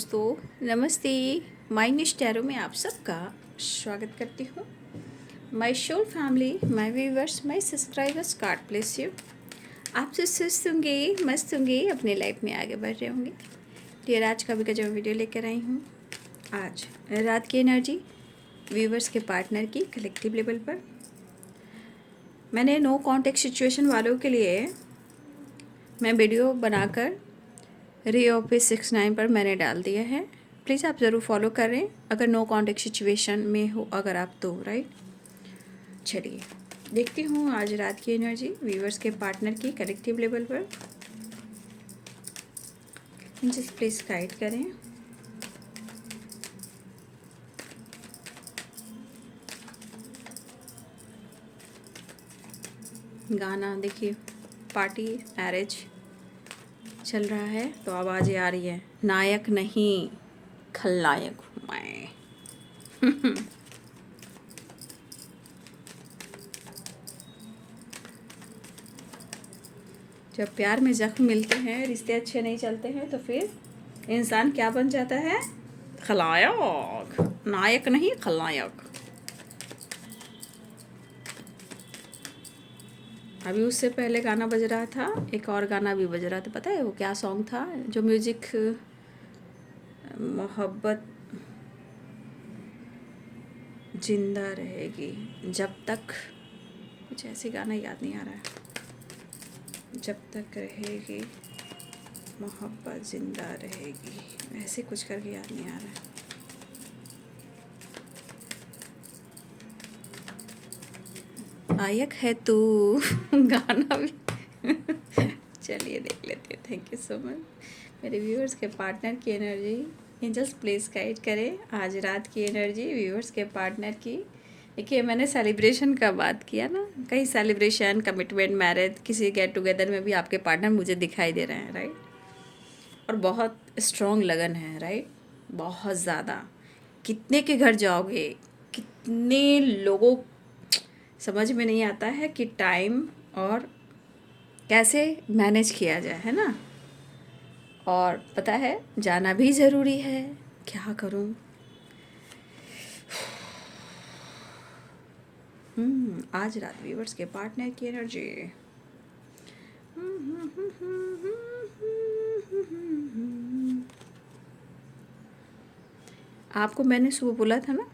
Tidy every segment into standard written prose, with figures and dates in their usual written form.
दोस्तों, नमस्ते। माय निश टैरो में आप सबका स्वागत करती हूँ। My soul family, my viewers, my subscribers, God bless you. आप जो सुस्त होंगे, मस्त होंगे, अपने लाइफ में आगे बढ़ रहे होंगे। डियर, आज का भी गजब वीडियो लेकर आई हूँ। आज रात की एनर्जी व्यूवर्स के पार्टनर की कलेक्टिव लेवल पर मैंने नो कॉन्टेक्ट सिचुएशन वालों के लिए मैं वीडियो बनाकर रे ऑफिस 69 पर मैंने डाल दिया है। प्लीज़ आप ज़रूर फॉलो करें अगर नो कॉन्टेक्ट सिचुएशन में हो अगर आप तो, राइट। चलिए देखती हूँ आज रात की एनर्जी व्यूवर्स के पार्टनर की कलेक्टिव लेवल पर। जस्ट प्लीज़ गाइड करें। गाना देखिए, पार्टी मैरिज चल रहा है तो आवाज़ें आ रही है। नायक नहीं खलनायक हूँ मैं। जब प्यार में जख्म मिलते हैं, रिश्ते अच्छे नहीं चलते हैं, तो फिर इंसान क्या बन जाता है? खलनायक। नायक नहीं खलनायक। अभी उससे पहले गाना बज रहा था, एक और गाना भी बज रहा था। पता है वो क्या सॉन्ग था? जो म्यूजिक मोहब्बत जिंदा रहेगी जब तक, कुछ ऐसे गाना याद नहीं आ रहा है। जब तक रहेगी मोहब्बत जिंदा रहेगी, ऐसे कुछ करके याद नहीं आ रहा है। नायक है तू। गाना भी चलिए देख लेते हैं। Thank you so much. मेरे व्यूअर्स के पार्टनर की एनर्जी एंजल्स प्लीज़ गाइड करें आज रात की एनर्जी व्यूअर्स के पार्टनर की। देखिए, मैंने सेलिब्रेशन का बात किया ना, कहीं सेलिब्रेशन, कमिटमेंट, मैरिज, किसी गेट टुगेदर में भी आपके पार्टनर मुझे दिखाई दे रहे हैं, राइट। और बहुत स्ट्रॉन्ग लगन है, राइट, बहुत ज़्यादा। कितने के घर जाओगे, कितने लोगों, समझ में नहीं आता है कि टाइम और कैसे मैनेज किया जाए, है ना। और पता है जाना भी ज़रूरी है। क्या करूं? आज रात व्यूवर्स के पार्टनर की एनर्जी। आपको मैंने सुबह बोला था ना,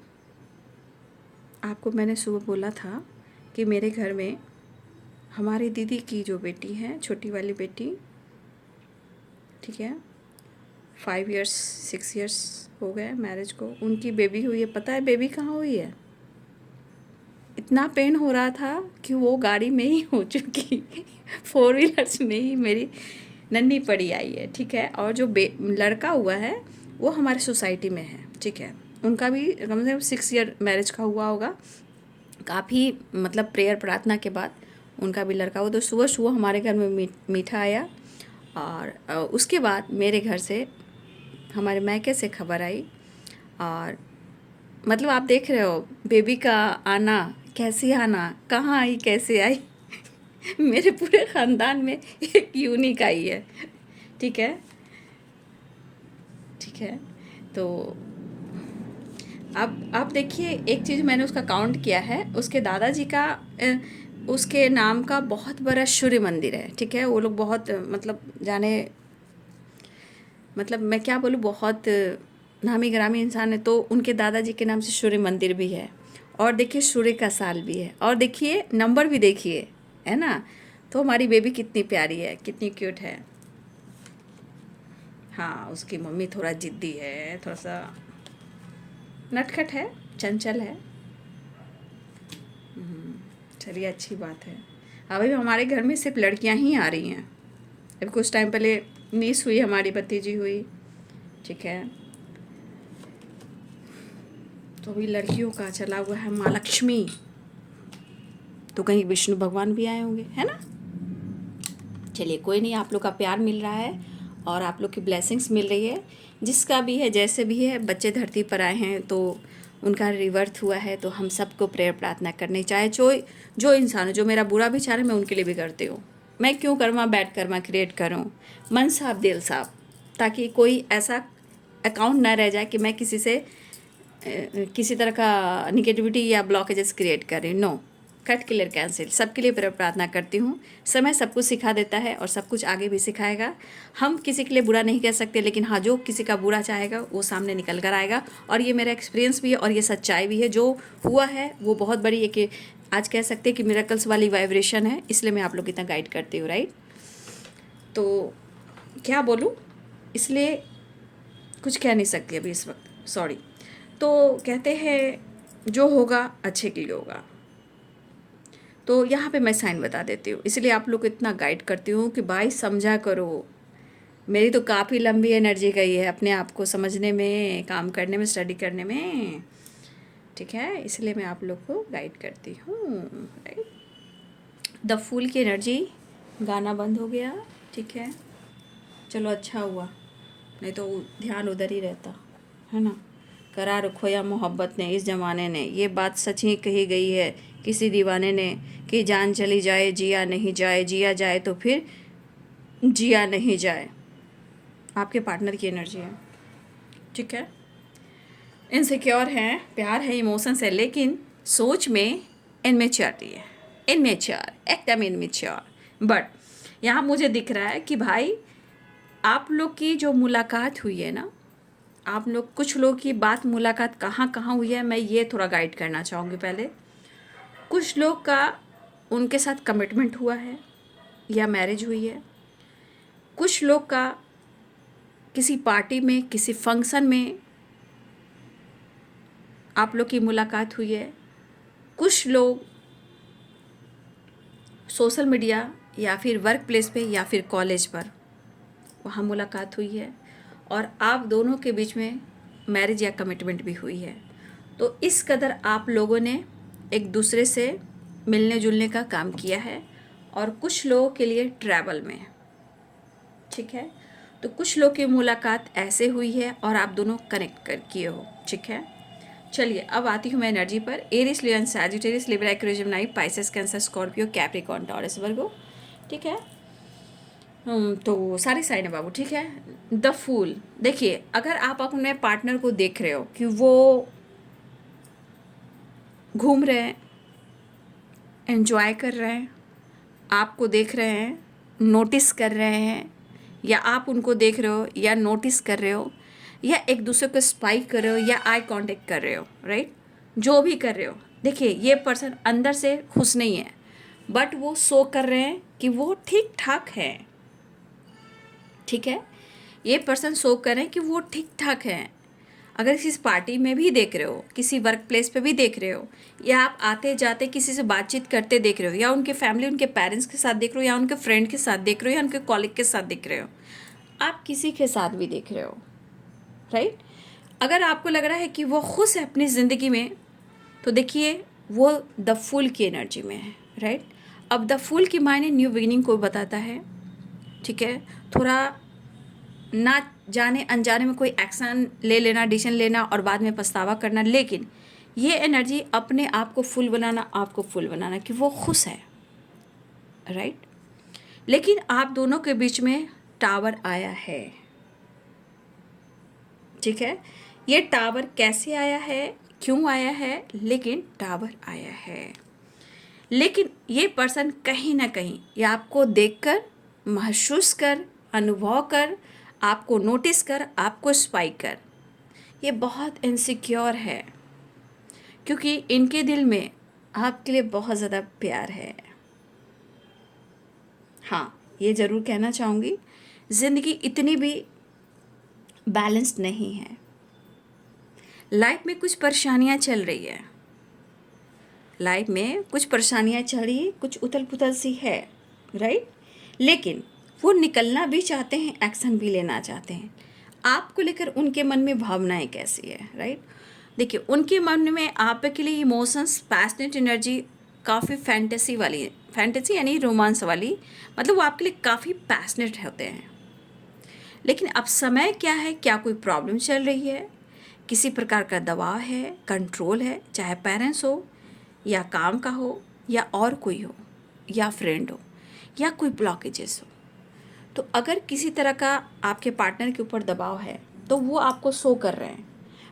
आपको मैंने सुबह बोला था कि मेरे घर में हमारी दीदी की जो बेटी है, छोटी वाली बेटी, ठीक है, 5 इयर्स 6 इयर्स हो गए मैरिज को, उनकी बेबी हुई है। पता है बेबी कहाँ हुई है? इतना पेन हो रहा था कि वो गाड़ी में ही हो चुकी। 4 व्हीलर्स में ही मेरी नन्ही पड़ी आई है, ठीक है। और जो लड़का हुआ है वो हमारे सोसाइटी में है, ठीक है। उनका भी कम से कम 6 ईयर मैरिज का हुआ होगा। काफ़ी मतलब प्रेयर प्रार्थना के बाद उनका भी लड़का हुआ। तो सुबह सुबह हमारे घर में मीठा आया। और उसके बाद मेरे घर से, हमारे मायके से खबर आई। और मतलब आप देख रहे हो बेबी का आना, कैसे आना, कहाँ आई, कैसे आई। मेरे पूरे ख़ानदान में एक यूनिक आई है, ठीक है, ठीक है। तो अब आप देखिए, एक चीज़ मैंने उसका काउंट किया है, उसके दादाजी का उसके नाम का बहुत बड़ा सूर्य मंदिर है, ठीक है। वो लोग बहुत मतलब जाने, मतलब मैं क्या बोलूँ, बहुत नामी ग्रामी इंसान है। तो उनके दादाजी के नाम से सूर्य मंदिर भी है। और देखिए सूर्य का साल भी है। और देखिए नंबर भी देखिए, है ना। तो हमारी बेबी कितनी प्यारी है, कितनी क्यूट है। हाँ, उसकी मम्मी थोड़ा ज़िद्दी है, थोड़ा सा नटखट है, चंचल है। चलिए अच्छी बात है। अभी हमारे घर में सिर्फ लड़कियां ही आ रही हैं। अभी कुछ टाइम पहले नीस हुई, हमारी भतीजी हुई, ठीक है। तो अभी लड़कियों का चला हुआ है माँ लक्ष्मी। तो कहीं विष्णु भगवान भी आए होंगे, है ना। चलिए कोई नहीं, आप लोग का प्यार मिल रहा है और आप लोग की ब्लेसिंग्स मिल रही है। जिसका भी है, जैसे भी है, बच्चे धरती पर आए हैं तो उनका रिवर्थ हुआ है। तो हम सबको प्रेयर प्रार्थना करनी चाहिए। जो इंसान, जो मेरा बुरा भी चाह रहा है, मैं उनके लिए भी करती हूँ। मैं क्यों कर्मा बैड कर्मा क्रिएट करूँ? मन साफ दिल साफ, ताकि कोई ऐसा अकाउंट ना रह जाए कि मैं किसी से किसी तरह का निगेटिविटी या ब्लॉकेजेस क्रिएट कर रही हूँ। No, cut, clear, cancel. सबके लिए प्रार्थना करती हूँ। समय सब कुछ सिखा देता है और सब कुछ आगे भी सिखाएगा। हम किसी के लिए बुरा नहीं कह सकते, लेकिन हाँ, जो किसी का बुरा चाहेगा वो सामने निकल कर आएगा। और ये मेरा एक्सपीरियंस भी है और ये सच्चाई भी है। जो हुआ है वो बहुत बड़ी एक, आज कह सकते हैं कि मिरेकल्स वाली वाइब्रेशन है, इसलिए मैं आप लोग इतना गाइड करती हूँ, राइट। तो क्या बोलूँ, इसलिए कुछ कह नहीं सकती अभी इस वक्त, सॉरी। तो कहते हैं जो होगा अच्छे के लिए होगा। तो यहाँ पे मैं साइन बता देती हूँ, इसलिए आप लोग को इतना गाइड करती हूँ कि भाई समझा करो। मेरी तो काफ़ी लंबी एनर्जी गई है अपने आप को समझने में, काम करने में, स्टडी करने में, ठीक है। इसलिए मैं आप लोग को गाइड करती हूँ, राइट। द फूल की एनर्जी, गाना बंद हो गया, ठीक है। चलो अच्छा हुआ, नहीं तो ध्यान उधर ही रहता है ना। करार खोया मोहब्बत ने इस ज़माने ने, ये बात सच ही कही गई है किसी दीवाने ने, कि जान चली जाए जिया नहीं जाए, जिया जाए तो फिर जिया नहीं जाए। आपके पार्टनर की एनर्जी है, ठीक है। इनसिक्योर हैं, प्यार है, इमोशंस है, लेकिन सोच में इनमेच्योरिटी है, इनमेच्योर, एकदम इनमेच्योर। बट यहाँ मुझे दिख रहा है कि भाई आप लोग की जो मुलाकात हुई है ना, आप लोग, कुछ लोग की बात मुलाकात कहाँ कहाँ हुई है, मैं ये थोड़ा गाइड करना चाहूँगी पहले। कुछ लोग का उनके साथ कमिटमेंट हुआ है या मैरिज हुई है। कुछ लोग का किसी पार्टी में, किसी फंक्शन में आप लोग की मुलाकात हुई है। कुछ लोग सोशल मीडिया या फिर वर्क प्लेस पे या फिर कॉलेज पर वहाँ मुलाकात हुई है और आप दोनों के बीच में मैरिज या कमिटमेंट भी हुई है। तो इस कदर आप लोगों ने एक दूसरे से मिलने जुलने का काम किया है। और कुछ लोगों के लिए ट्रैवल में, ठीक है। तो कुछ लोग की मुलाकात ऐसे हुई है और आप दोनों कनेक्ट कर किए हो, ठीक है। चलिए अब आती हूँ मैं एनर्जी पर। Aries, Leo, Sagittarius, Libra, Aquarius, Gemini, Pisces, Cancer, Scorpio, Capricorn, Taurus, Virgo, ठीक है। तो सारे साइन है बाबू, ठीक है। द फूल, देखिए अगर आप अपने पार्टनर को देख रहे हो कि वो घूम रहे हैं, एंजॉय कर रहे हैं, आपको देख रहे हैं, नोटिस कर रहे हैं, या आप उनको देख रहे हो या नोटिस कर रहे हो, या एक दूसरे को स्पाइक कर रहे हो या आई कांटेक्ट कर रहे हो, राइट, जो भी कर रहे हो, देखिए ये पर्सन अंदर से खुश नहीं है, बट वो शो कर रहे हैं कि वो ठीक ठाक है, ठीक है। ये पर्सन शो कर रहे हैं कि वो ठीक ठाक है। अगर किसी पार्टी में भी देख रहे हो, किसी वर्क प्लेस पे भी देख रहे हो, या आप आते जाते किसी से बातचीत करते देख रहे हो, या उनके फैमिली, उनके पेरेंट्स के साथ देख रहे हो, या उनके फ्रेंड के साथ देख रहे हो, या उनके कॉलीग के साथ देख रहे हो, आप किसी के साथ भी देख रहे हो, राइट। अगर आपको लग रहा है कि वो खुश है अपनी ज़िंदगी में, तो देखिए वो द फूल की एनर्जी में है, राइट। अब द फूल की मायने न्यू बिगिनिंग को बताता है, ठीक है। थोड़ा ना जाने अनजाने में कोई एक्शन ले लेना, डिसीजन लेना और बाद में पछतावा करना, लेकिन ये एनर्जी अपने आप को फुल बनाना, आपको फुल बनाना कि वो खुश है, राइट। लेकिन आप दोनों के बीच में टावर आया है, ठीक है। ये टावर कैसे आया है, क्यों आया है, लेकिन टावर आया है। लेकिन ये पर्सन कहीं ना कहीं ये आपको देखकर, महसूस कर, अनुभव कर, आपको नोटिस कर, आपको स्पाई कर, ये बहुत इनसिक्योर है, क्योंकि इनके दिल में आपके लिए बहुत ज़्यादा प्यार है। हाँ, ये ज़रूर कहना चाहूँगी, ज़िंदगी इतनी भी बैलेंस्ड नहीं है। लाइफ में कुछ परेशानियाँ चल रही है, लाइफ में कुछ परेशानियाँ चल रही है, कुछ उथल पुथल सी है, राइट। लेकिन वो निकलना भी चाहते हैं, एक्शन भी लेना चाहते हैं। आपको लेकर उनके मन में भावनाएं कैसी है, राइट। देखिए उनके मन में आप के लिए इमोशंस, पैशनेट एनर्जी काफ़ी फैंटेसी वाली, फैंटेसी यानी रोमांस वाली, मतलब वो आपके लिए काफ़ी पैशनेट होते हैं। लेकिन अब समय क्या है, क्या कोई प्रॉब्लम चल रही है, किसी प्रकार का दबाव है, कंट्रोल है, चाहे पेरेंट्स हो या काम का हो या और कोई हो या फ्रेंड हो या कोई ब्लॉकेजेस हो। तो अगर किसी तरह का आपके पार्टनर के ऊपर दबाव है, तो वो आपको शो कर रहे हैं,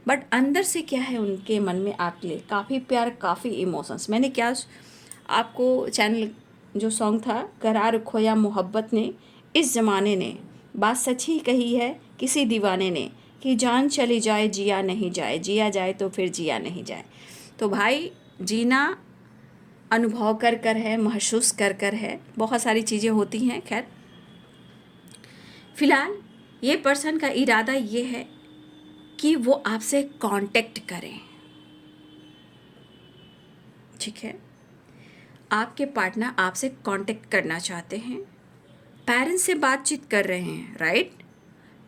बट अंदर से क्या है उनके मन में आपके लिए? काफ़ी प्यार, काफ़ी इमोशंस। मैंने क्या आपको चैनल जो सॉन्ग था, करार खोया मोहब्बत ने, इस ज़माने ने, बात सच ही कही है किसी दीवाने ने, कि जान चली जाए जिया नहीं जाए, जिया जाए तो फिर जिया नहीं जाए। तो भाई जीना अनुभव कर कर है, महसूस कर कर है, बहुत सारी चीज़ें होती हैं। खैर फ़िलहाल ये पर्सन का इरादा ये है कि वो आपसे कांटेक्ट करें, ठीक है? आपके पार्टनर आपसे कांटेक्ट करना चाहते हैं, पेरेंट्स से बातचीत कर रहे हैं, राइट?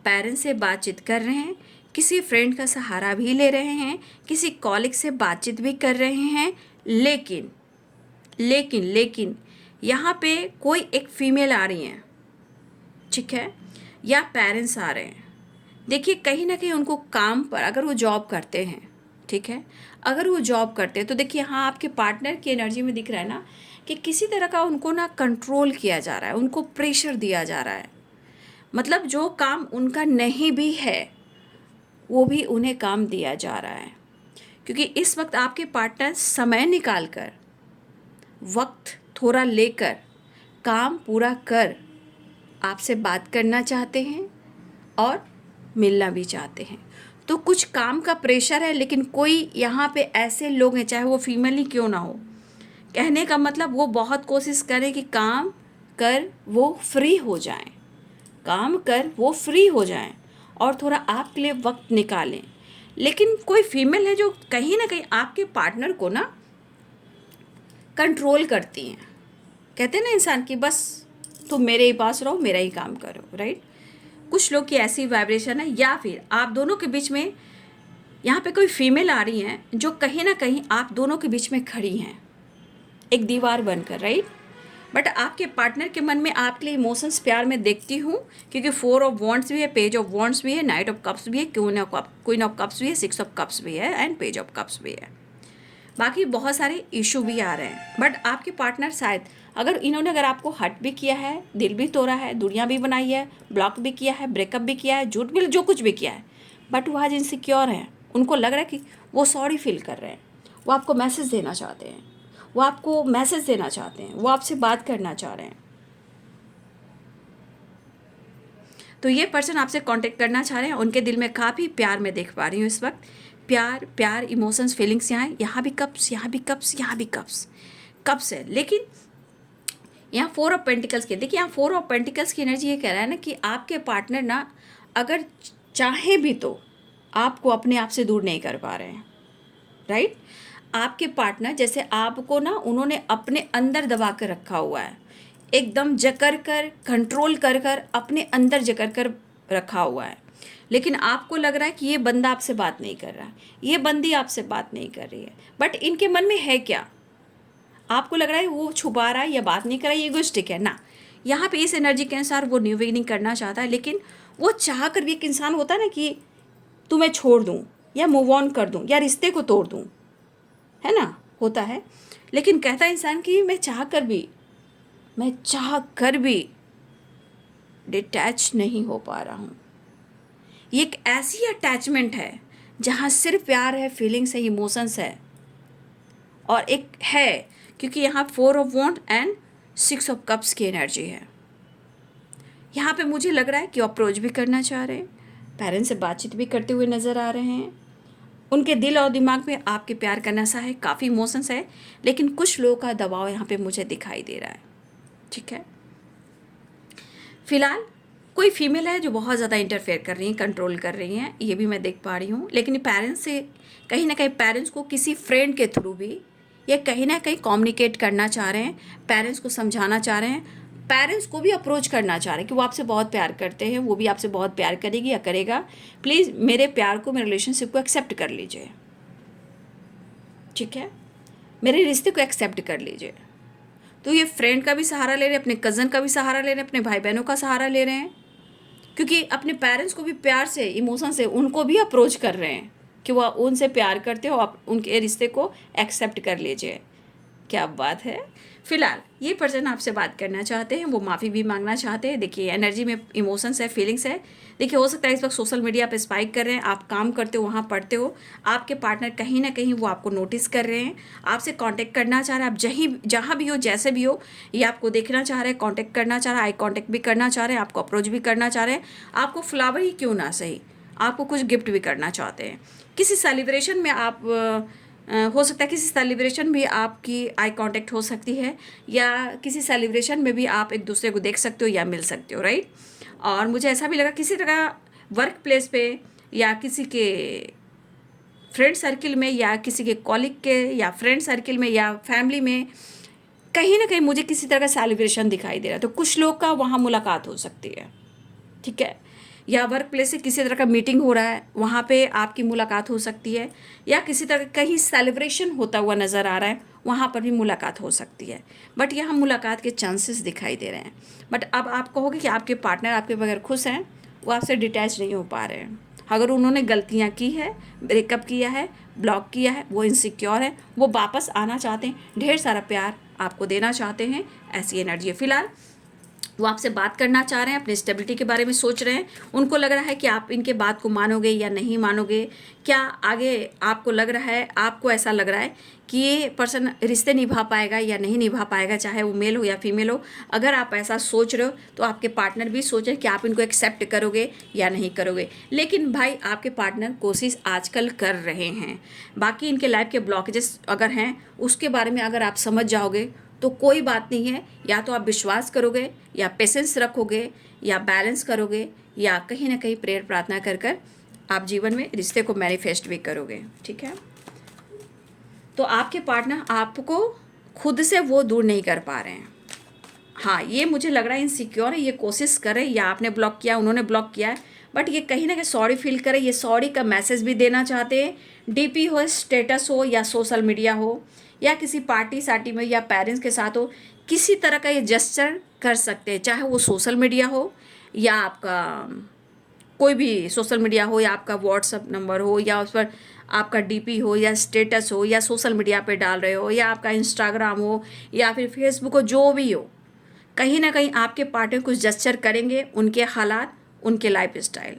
पेरेंट्स से बातचीत कर रहे हैं, किसी फ्रेंड का सहारा भी ले रहे हैं, किसी कॉलिग से बातचीत भी कर रहे हैं, लेकिन लेकिन लेकिन यहाँ पे कोई एक फीमेल आ रही है, ठीक है, या पेरेंट्स आ रहे हैं। देखिए कहीं ना कहीं उनको काम पर, अगर वो जॉब करते हैं, ठीक है, अगर वो जॉब करते हैं तो देखिए हाँ आपके पार्टनर की एनर्जी में दिख रहा है ना कि किसी तरह का उनको ना कंट्रोल किया जा रहा है, उनको प्रेशर दिया जा रहा है। मतलब जो काम उनका नहीं भी है वो भी उन्हें काम दिया जा रहा है, क्योंकि इस वक्त आपके पार्टनर समय निकाल कर, वक्त थोड़ा लेकर, काम पूरा कर आपसे बात करना चाहते हैं और मिलना भी चाहते हैं। तो कुछ काम का प्रेशर है, लेकिन कोई यहाँ पे ऐसे लोग हैं, चाहे वो फीमेल ही क्यों ना हो, कहने का मतलब वो बहुत कोशिश करें कि काम कर वो फ्री हो जाएं, काम कर वो फ्री हो जाएं और थोड़ा आपके लिए वक्त निकालें। लेकिन कोई फीमेल है जो कहीं ना कहीं आपके पार्टनर को ना कंट्रोल करती हैं। कहते हैं ना इंसान की बस तुम मेरे ही पास रहो, मेरा ही काम करो, राइट? कुछ लोग की ऐसी वाइब्रेशन है, या फिर आप दोनों के बीच में यहाँ पे कोई फीमेल आ रही हैं जो कहीं ना कहीं आप दोनों के बीच में खड़ी हैं, एक दीवार बनकर, राइट? बट आपके पार्टनर के मन में आपके लिए इमोशंस प्यार में देखती हूँ, क्योंकि 4 ऑफ वॉन्ड्स भी है, पेज ऑफ वॉन्ड्स भी है, नाइट ऑफ कप्स भी है, क्वीन ऑफ कप्स भी है, 6 ऑफ कप्स भी है एंड पेज ऑफ कप्स भी है। बाकी बहुत सारे इशू भी आ रहे हैं, बट आपके पार्टनर शायद अगर आपको हर्ट भी किया है, दिल भी तोड़ा है, दुनिया भी बनाई है, ब्लॉक भी किया है, ब्रेकअप भी किया है, झूठ भी, जो कुछ भी किया है, बट वो आज इनसिक्योर हैं। उनको लग रहा है कि वो सॉरी फील कर रहे हैं, वो आपको मैसेज देना चाहते हैं, वो आपको मैसेज देना चाहते हैं, वो आपसे बात करना चाह रहे हैं। तो ये पर्सन आपसे कांटेक्ट करना चाह रहे हैं, उनके दिल में काफ़ी प्यार मैं देख पा रही हूँ इस वक्त। प्यार प्यार, इमोशंस, फीलिंग्स यहाँ भी कप्स, यहाँ भी कप्स, यहाँ भी कप्स है। लेकिन यहाँ 4 ऑफ पेंटिकल्स की, देखिए यहाँ 4 ऑफ पेंटिकल्स की एनर्जी ये कह रहा है ना कि आपके पार्टनर ना अगर चाहे भी तो आपको अपने आप से दूर नहीं कर पा रहे हैं, राइट? आपके पार्टनर जैसे आपको ना उन्होंने अपने अंदर दबा कर रखा हुआ है, एकदम जकड़ कर, कंट्रोल कर कर अपने अंदर जकड़ कर रखा हुआ है। लेकिन आपको लग रहा है कि ये बंदा आपसे बात नहीं कर रहा है, ये बंदी आपसे बात नहीं कर रही है, बट इनके मन में है क्या? आपको लग रहा है वो छुपा रहा है या बात नहीं कर रहा है, ये इगोइस्टिक है ना। यहाँ पे इस एनर्जी के अनुसार वो न्यू बिगिनिंग करना चाहता है, लेकिन वो चाह कर भी, एक इंसान होता है ना कि तुम्हें छोड़ दूँ या मूव ऑन कर दूँ या रिश्ते को तोड़ दूँ, है ना, होता है। लेकिन कहता है इंसान कि मैं चाह कर भी डिटैच नहीं हो पा रहा हूँ। ये एक ऐसी अटैचमेंट है जहाँ सिर्फ प्यार है, फीलिंग्स है, इमोशंस है, और एक है क्योंकि यहाँ 4 of wands and 6 of cups की एनर्जी है। यहाँ पे मुझे लग रहा है कि अप्रोच भी करना चाह रहे हैं, पेरेंट्स से बातचीत भी करते हुए नज़र आ रहे हैं। उनके दिल और दिमाग में आपके प्यार का नशा है, काफ़ी इमोशंस है, लेकिन कुछ लोगों का दबाव यहाँ पे मुझे दिखाई दे रहा है, ठीक है? फिलहाल कोई फीमेल है जो बहुत ज़्यादा इंटरफेयर कर रही हैं, कंट्रोल कर रही हैं, ये भी मैं देख पा रही हूँ। लेकिन पेरेंट्स से कहीं ना कहीं पेरेंट्स को किसी फ्रेंड के थ्रू भी ये कहीं ना कहीं कम्युनिकेट करना चाह रहे हैं, पेरेंट्स को समझाना चाह रहे हैं, पेरेंट्स को भी अप्रोच करना चाह रहे हैं कि वो आपसे बहुत प्यार करते हैं, वो भी आपसे बहुत प्यार करेगी या करेगा, प्लीज़ मेरे प्यार को, मेरे रिलेशनशिप को एक्सेप्ट कर लीजिए, ठीक है, मेरे रिश्ते को एक्सेप्ट कर लीजिए। तो ये फ्रेंड का भी सहारा ले रहे हैं, अपने कज़न का भी सहारा ले रहे हैं, अपने भाई बहनों का सहारा ले रहे हैं, क्योंकि अपने पेरेंट्स को भी प्यार से, इमोशन से उनको भी अप्रोच कर रहे हैं कि वो उनसे प्यार करते हो, आप उनके रिश्ते को एक्सेप्ट कर लीजिए। क्या बात है। फिलहाल ये पर्सन आपसे बात करना चाहते हैं, वो माफ़ी भी मांगना चाहते हैं। देखिए एनर्जी में इमोशंस है, फीलिंग्स है। देखिए हो सकता है इस वक्त सोशल मीडिया पे स्पाइक कर रहे हैं, आप काम करते हो वहाँ पढ़ते हो, आपके पार्टनर कहीं ना कहीं वो आपको नोटिस कर रहे हैं, आपसे कांटेक्ट करना चाह रहे हैं। आप जहाँ भी हो, जैसे भी हो, ये आपको देखना चाह रहे हैं, कांटेक्ट करना चाह रहे हैं, आई कांटेक्ट भी करना चाह रहे हैं, आपको अप्रोच भी करना चाह रहे हैं, आपको फ्लावर ही क्यों ना सही, आपको कुछ गिफ्ट भी करना चाहते हैं। किसी सेलिब्रेशन में आप हो सकता है किसी सेलिब्रेशन भी आपकी आई कांटेक्ट हो सकती है, या किसी सेलिब्रेशन में भी आप एक दूसरे को देख सकते हो या मिल सकते हो, राइट। और मुझे ऐसा भी लगा किसी तरह वर्क प्लेस पे या किसी के फ्रेंड सर्किल में या किसी के कॉलिग के या फ्रेंड सर्किल में या फैमिली में कहीं ना कहीं मुझे किसी तरह का सेलिब्रेशन दिखाई दे रहा है। तो कुछ लोग का वहाँ मुलाकात हो सकती है, ठीक है, या वर्क प्लेस से किसी तरह का मीटिंग हो रहा है, वहाँ पे आपकी मुलाकात हो सकती है, या किसी तरह कहीं सेलिब्रेशन होता हुआ नज़र आ रहा है, वहाँ पर भी मुलाकात हो सकती है। बट यहाँ मुलाकात के चांसेस दिखाई दे रहे हैं। बट अब आप कहोगे कि आपके पार्टनर आपके बगैर खुश हैं, वो आपसे डिटैच नहीं हो पा रहे हैं। अगर उन्होंने गलतियाँ की है, ब्रेकअप किया है, ब्लॉक किया है, वो इनसिक्योर है, वो वापस आना चाहते हैं, ढेर सारा प्यार आपको देना चाहते हैं, ऐसी एनर्जी है। फिलहाल वो आपसे बात करना चाह रहे हैं, अपनी स्टेबिलिटी के बारे में सोच रहे हैं। उनको लग रहा है कि आप इनके बात को मानोगे या नहीं मानोगे, क्या आगे आपको लग रहा है, आपको ऐसा लग रहा है कि ये पर्सन रिश्ते निभा पाएगा या नहीं निभा पाएगा, चाहे वो मेल हो या फीमेल हो। अगर आप ऐसा सोच रहे हो तो आपके पार्टनर भी सोच रहे हैं कि आप इनको एक्सेप्ट करोगे या नहीं करोगे। लेकिन भाई आपके पार्टनर कोशिश आजकल कर रहे हैं। बाकी इनके लाइफ के ब्लॉकेजेस अगर हैं उसके बारे में अगर आप समझ जाओगे तो कोई बात नहीं है। या तो आप विश्वास करोगे या पेशेंस रखोगे या बैलेंस करोगे, या कहीं ना कहीं प्रेयर प्रार्थना कर कर आप जीवन में रिश्ते को मैनिफेस्ट भी करोगे, ठीक है। तो आपके पार्टनर आपको खुद से वो दूर नहीं कर पा रहे हैं। हाँ, ये मुझे लग रहा है इनसिक्योर है, ये कोशिश करे, या आपने ब्लॉक किया, उन्होंने ब्लॉक किया है, बट ये कहीं ना कहीं सॉरी फील करे, ये सॉरी का मैसेज भी देना चाहते हैं। डीपी हो, स्टेटस हो, या सोशल मीडिया हो, या किसी पार्टी सार्टी में, या पेरेंट्स के साथ हो, किसी तरह का ये जेस्चर कर सकते हैं। चाहे वो सोशल मीडिया हो, या आपका कोई भी सोशल मीडिया हो, या आपका व्हाट्सअप नंबर हो, या उस पर आपका डीपी हो, या स्टेटस हो, या सोशल मीडिया पे डाल रहे हो, या आपका इंस्टाग्राम हो, या फिर फेसबुक हो, जो भी हो, कहीं ना कहीं आपके पार्टनर कुछ जेस्चर करेंगे। उनके हालात, उनके लाइफ स्टाइल,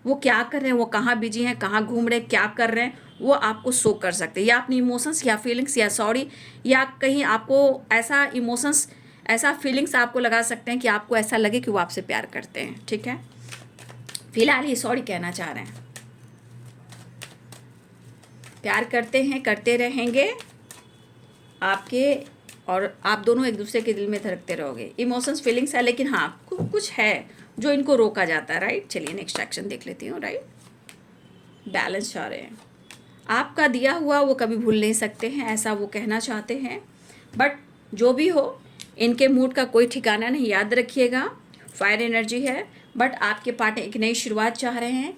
वो क्या कर रहे हैं, वो कहाँ बिजी हैं, कहाँ घूम रहे हैं, क्या कर रहे हैं, वो आपको शो कर सकते हैं। या अपनी इमोशंस या फीलिंग्स या सॉरी, या कहीं आपको ऐसा इमोशंस, ऐसा फीलिंग्स आपको लगा सकते हैं कि आपको ऐसा लगे कि वो आपसे प्यार करते हैं, ठीक है। फिलहाल ये सॉरी कहना चाह रहे हैं, प्यार करते हैं, करते रहेंगे आपके, और आप दोनों एक दूसरे के दिल में धड़कते रहोगे। इमोशंस फीलिंग्स है, लेकिन हाँ कुछ है जो इनको रोका जाता है, राइट। चलिए नेक्स्ट एक्शन देख लेती हूँ, राइट। बैलेंस चाह रहे हैं, आपका दिया हुआ वो कभी भूल नहीं सकते हैं, ऐसा वो कहना चाहते हैं। बट जो भी हो, इनके मूड का कोई ठिकाना नहीं, याद रखिएगा। फायर एनर्जी है, बट आपके पार्टनर एक नई शुरुआत चाह रहे हैं,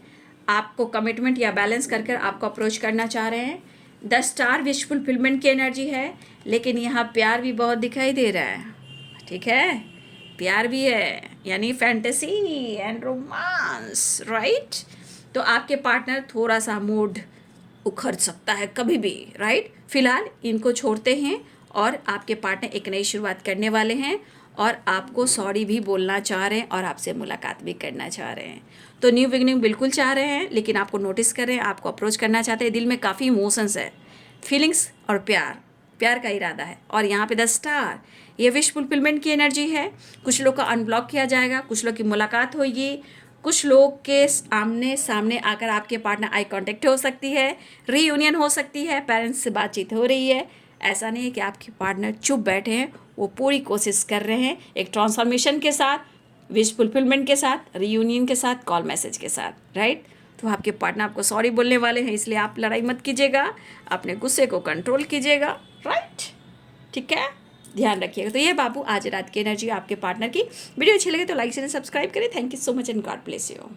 आपको कमिटमेंट या बैलेंस कर कर आपको अप्रोच करना चाह रहे हैं। द स्टार विश फुलफिलमेंट की एनर्जी है, लेकिन यहाँ प्यार भी बहुत दिखाई दे रहा है, ठीक है। प्यार भी है, यानी फैंटेसी एंड रोमांस, राइट। तो आपके पार्टनर थोड़ा सा मूड उखड़ सकता है कभी भी, राइट। फिलहाल इनको छोड़ते हैं और आपके पार्टनर एक नई शुरुआत करने वाले हैं, और आपको सॉरी भी बोलना चाह रहे हैं, और आपसे मुलाकात भी करना चाह रहे हैं। तो न्यू बिगिनिंग बिल्कुल चाह रहे हैं, लेकिन आपको नोटिस कर रहे हैं, आपको अप्रोच करना चाहते हैं। दिल में काफ़ी इमोशंस है, फीलिंग्स और प्यार का इरादा है। और यहाँ पे द स्टार, ये विश फुलफिलमेंट की एनर्जी है। कुछ लोग का अनब्लॉक किया जाएगा, कुछ लोग की मुलाकात होगी, कुछ लोग के आमने सामने आकर आपके पार्टनर आई कांटेक्ट हो सकती है, रीयूनियन हो सकती है, पेरेंट्स से बातचीत हो रही है। ऐसा नहीं है कि आपके पार्टनर चुप बैठे हैं, वो पूरी कोशिश कर रहे हैं एक ट्रांसफॉर्मेशन के साथ, विश फुलफिलमेंट के साथ, रीयूनियन के साथ, कॉल मैसेज के साथ, राइट। तो आपके पार्टनर आपको सॉरी बोलने वाले हैं, इसलिए आप लड़ाई मत कीजिएगा, अपने गुस्से को कंट्रोल कीजिएगा, राइट, ठीक है, ध्यान रखिएगा। तो ये बाबू आज रात की एनर्जी आपके पार्टनर की। वीडियो अच्छी लगे तो लाइक शेयर सब्सक्राइब करें। Thank you so much and God bless you.